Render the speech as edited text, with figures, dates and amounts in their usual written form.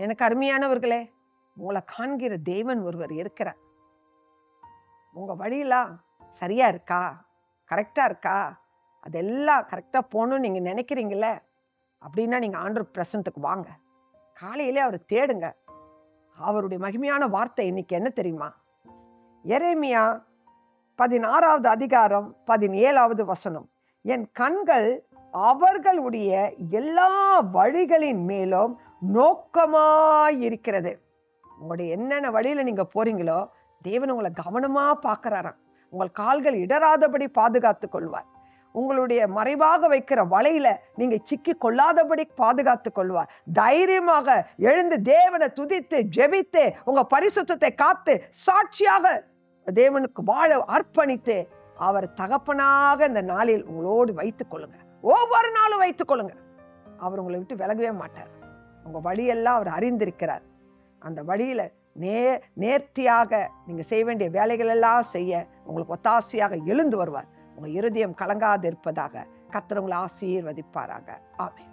எனக்கு அருமையானவர்களே, உங்களை காண்கிற தேவன் ஒருவர் இருக்கிறார். உங்க வழியெல்லாம் சரியா இருக்கா, கரெக்டா இருக்கா, அதெல்லாம் கரெக்டா போகணும்னு நீங்க நினைக்கிறீங்களே, அப்படின்னா நீங்க ஆண்டவர் பிரசன்னத்துக்கு வாங்க. காலையிலே அவரை தேடுங்க. அவருடைய மகிமையான வார்த்தை இன்னைக்கு என்ன தெரியுமா? எரேமியா 16வது அதிகாரம் 17வது வசனம். என் கண்கள் அவர்களுடைய எல்லா வழிகளின் மேலும் நோக்கமாயிருக்கிறது. உங்களுடைய என்னென்ன வழியில நீங்க போறீங்களோ தேவன் உங்களை கவனமா பார்க்கறாராம். உங்கள் கால்கள் இடராதபடி பாதுகாத்து கொள்வார். உங்களுடைய மறைவாக வைக்கிற வலையில நீங்க சிக்கி கொள்ளாதபடி பாதுகாத்து கொள்வார். தைரியமாக எழுந்து தேவனை துதித்து ஜெபித்து உங்க பரிசுத்தத்தை காத்து சாட்சியாக தேவனுக்கு வாழ அர்ப்பணித்து அவர் தகப்பனாக இந்த நாளில் உங்களோடு வைத்துக் கொள்ளுங்க. ஒவ்வொரு நாளும் வைத்துக் கொள்ளுங்க. அவர் உங்களை விட்டு விலகவே மாட்டார். உங்க வழியெல்லாம் அவர் அறிந்திருக்கிறார். அந்த வழியில நேர்த்தியாக நீங்க செய்ய வேண்டிய வேலைகள் எல்லாம் செய்ய உங்களுக்கு ஒத்தாசையாக எழுந்து வருவார். உங்க இருதயம் கலங்காது இருப்பதாக. கர்த்தர் உங்களை ஆசீர்வதிப்பாராக. ஆமென்.